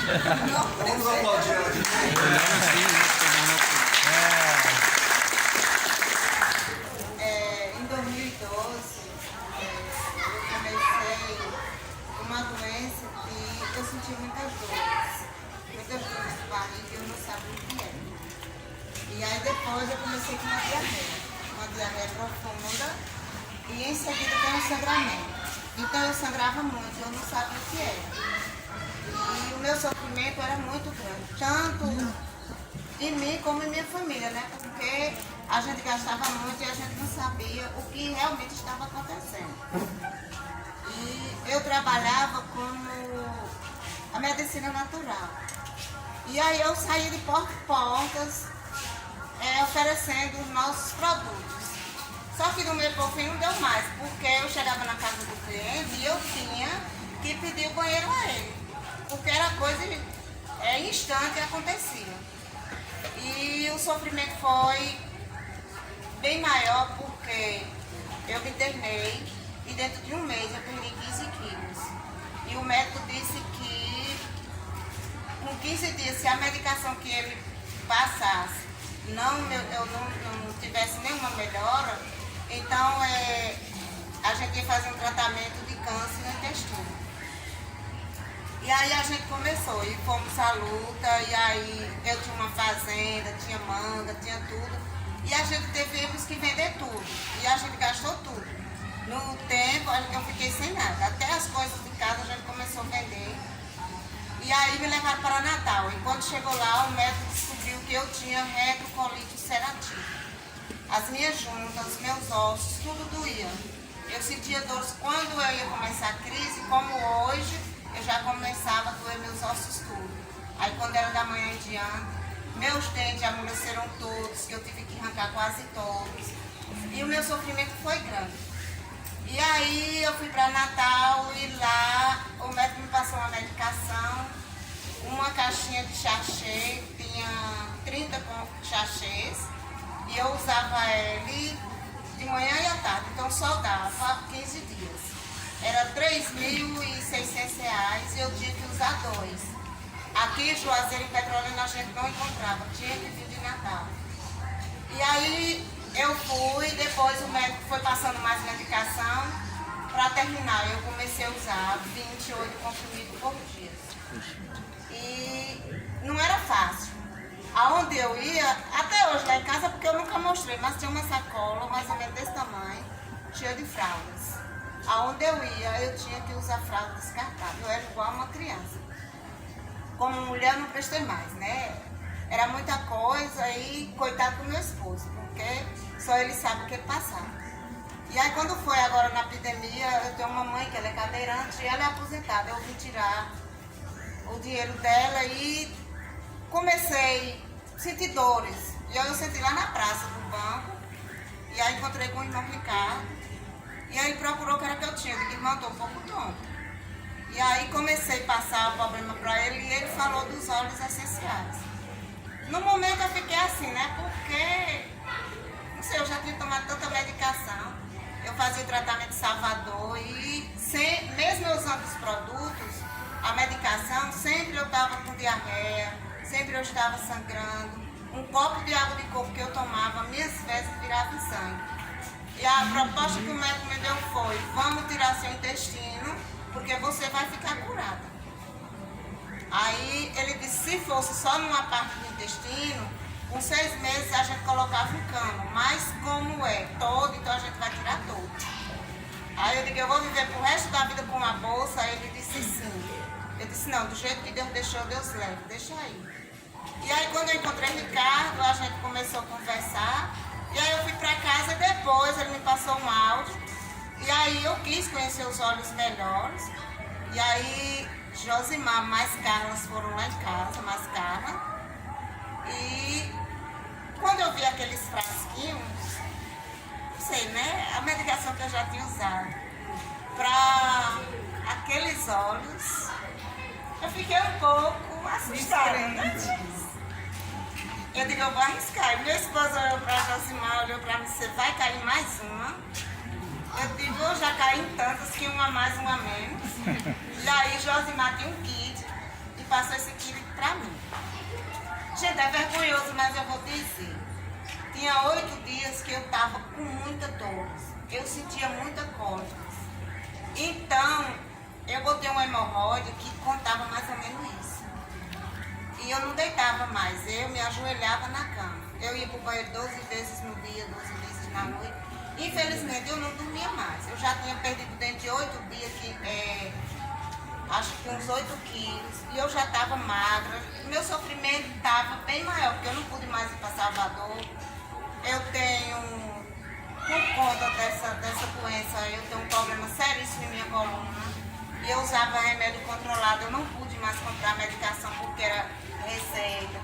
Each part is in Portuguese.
Vamos aplaudir ela aqui. Em 2012, eu comecei uma doença que eu senti muitas dores de barriga e eu não sabia o que era. E aí depois eu comecei com uma diarreia profunda e em seguida tem um sangramento. Então eu sangrava muito, eu não sabia o que era. E o meu sofrimento era muito grande, tanto em mim como em minha família, né? Porque a gente gastava muito e a gente não sabia o que realmente estava acontecendo. E eu trabalhava como a medicina natural. E aí eu saía de porta em portas oferecendo os nossos produtos. Só que no meu por fim não deu mais, porque eu chegava na casa do cliente e eu tinha que pedir o banheiro a ele. Porque era coisa instante e acontecia. E o sofrimento foi bem maior porque eu me internei e dentro de um mês eu perdi 15 quilos. E o médico disse que com 15 dias, se a medicação que ele passasse eu não tivesse nenhuma melhora, então a gente ia fazer um tratamento de câncer no intestino. E aí a gente começou e fomos à luta, e aí eu tinha uma fazenda, tinha manga, tinha tudo. E a gente teve que vender tudo. E a gente gastou tudo. No tempo eu fiquei sem nada. Até as coisas de casa a gente começou a vender. E aí me levaram para Natal. E quando chegou lá, o médico descobriu que eu tinha retrocolite ulcerativa. As minhas juntas, os meus ossos, tudo doía. Eu sentia dores quando eu ia começar a crise, como hoje, eu já começava a doer meus ossos tudo. Aí quando era da manhã em diante, meus dentes amoleceram todos, que eu tive que arrancar quase todos. E o meu sofrimento foi grande. E aí eu fui para Natal e lá o médico me passou uma medicação, uma caixinha de sachê, tinha 30 sachês, e eu usava ele de manhã e à tarde, então só dava 15 dias. Era R$3.600 e eu tinha que usar 2. Aqui em Juazeiro, em Petrolina, a gente não encontrava, tinha que vir de Natal. E aí eu fui, depois o médico foi passando mais medicação. Para terminar, eu comecei a usar 28 comprimidos por dia. E não era fácil. Aonde eu ia, até hoje lá em casa, porque eu nunca mostrei, mas tinha uma sacola mais ou menos desse tamanho, cheia de fraldas. Aonde eu ia, eu tinha que usar fralda descartável. Eu era igual uma criança. Como mulher, eu não prestei mais, né? Era muita coisa e coitado do meu esposo, porque só ele sabe o que passava. E aí quando foi agora na epidemia, eu tenho uma mãe que ela é cadeirante e ela é aposentada. Eu vim tirar o dinheiro dela e comecei a sentir dores. E aí eu senti lá na praça do banco, e aí encontrei com o irmão Ricardo, e aí ele procurou o que era que eu tinha. Eu disse, irmão, estou um pouco tonto. E aí comecei a passar o problema para ele e ele falou dos óleos essenciais. No momento eu fiquei assim, né? Porque, não sei, eu já tinha tomado tanta medicação. Eu fazia o tratamento de Salvador e, mesmo eu usando os produtos, a medicação, sempre eu estava com diarreia, sempre eu estava sangrando. Um copo de água de coco que eu tomava, minhas fezes viravam sangue. E a proposta que o médico me deu foi, vamos tirar seu intestino, porque você vai ficar curada. Aí ele disse, se fosse só numa parte do intestino, com 6 meses a gente colocava um cano, mas como é todo, então a gente vai tirar todo. Aí eu digo, eu vou viver pro resto da vida com uma bolsa? Aí ele disse sim. Eu disse, não, do jeito que Deus deixou, Deus leva, deixa aí. E aí quando eu encontrei Ricardo, a gente começou a conversar, e aí eu fui pra casa e depois ele me passou um áudio, e aí eu quis conhecer os óleos melhores, e aí Josimar mais Carlas foram lá em casa, mais Carla. E quando eu vi aqueles frasquinhos, não sei, né? A medicação que eu já tinha usado para aqueles óleos, eu fiquei um pouco assustada, né? Eu digo, eu vou arriscar. E meu esposo olhou para a Josimar, olhou para mim, você vai cair mais uma? Eu digo, eu já caí em tantas, que uma mais, uma menos. E aí Josimar tinha um kit e passou esse kit pra mim. Gente, é vergonhoso, mas eu vou dizer. Tinha 8 dias que eu estava com muita dor. Eu sentia muita cólica. Então, eu botei um hemorroide que contava mais ou menos isso. E eu não deitava mais, eu me ajoelhava na cama. Eu ia para o banheiro 12 vezes no dia, 12 vezes na noite. Infelizmente, eu não dormia mais. Eu já tinha perdido dentro de 8 dias, acho que uns 8 quilos. E eu já estava magra. Meu sofrimento estava bem maior, porque eu não pude mais ir para Salvador. Eu tenho, por conta dessa doença, eu tenho um problema seríssimo em minha coluna. E eu usava remédio controlado, eu não pude mais comprar medicação porque era receita.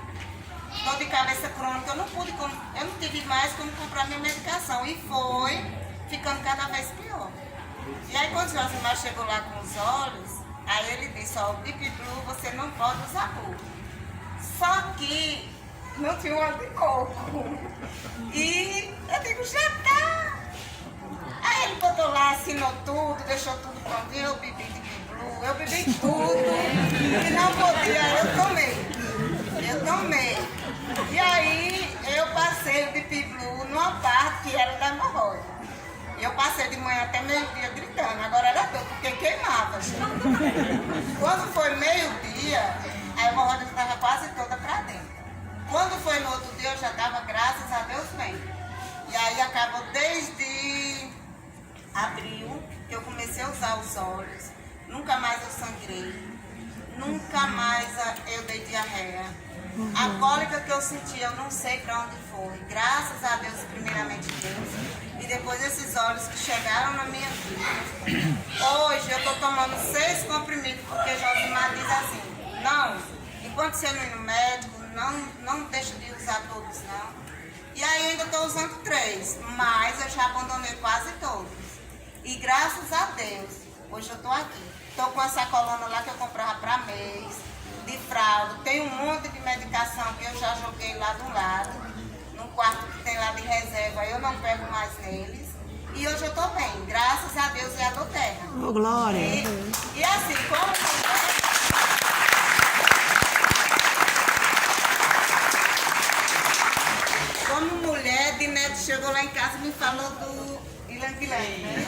Dor de cabeça crônica, eu não tive mais como comprar minha medicação. E foi ficando cada vez pior. E aí quando o Josimar chegou lá com os olhos, aí ele disse, ó, o Deep Blue você não pode usar burro. Só que não tinha óleo de coco. E eu digo, já tá. Aí ele botou lá, assinou tudo, deixou tudo pronto. Eu bebi Deep Blue, eu bebi tudo. E não podia, eu tomei. E aí eu passei o Deep Blue numa parte que era da hemorroide. Eu passei de manhã até meio-dia gritando, agora era dor, porque queimava, gente. Quando foi meio-dia, a hemorroide estava quase toda pra dentro. Quando foi no outro dia, eu já estava, graças a Deus, bem. E aí acabou desde abril, que eu comecei a usar os óleos. Nunca mais eu sangrei. Nunca mais eu dei diarreia. A cólica que eu senti, eu não sei para onde foi. Graças a Deus, primeiramente Deus. E depois esses óleos que chegaram na minha vida. Hoje eu estou tomando 6 comprimidos, porque Josimar diz assim, não, enquanto você não ir no médico, não deixa de usar todos, não. E aí ainda estou usando 3, mas eu já abandonei quase todos. E graças a Deus, hoje eu estou aqui. Estou com essa coluna lá que eu comprava para mês, de fralda. Tem um monte de medicação que eu já joguei lá do lado, no quarto que tem lá de reserva, eu não pego mais neles. E hoje eu estou bem, graças a Deus e a do Terra. Oh, glória! E assim, como mulher, Dinete chegou lá em casa e me falou do Ilan Guilherme, né?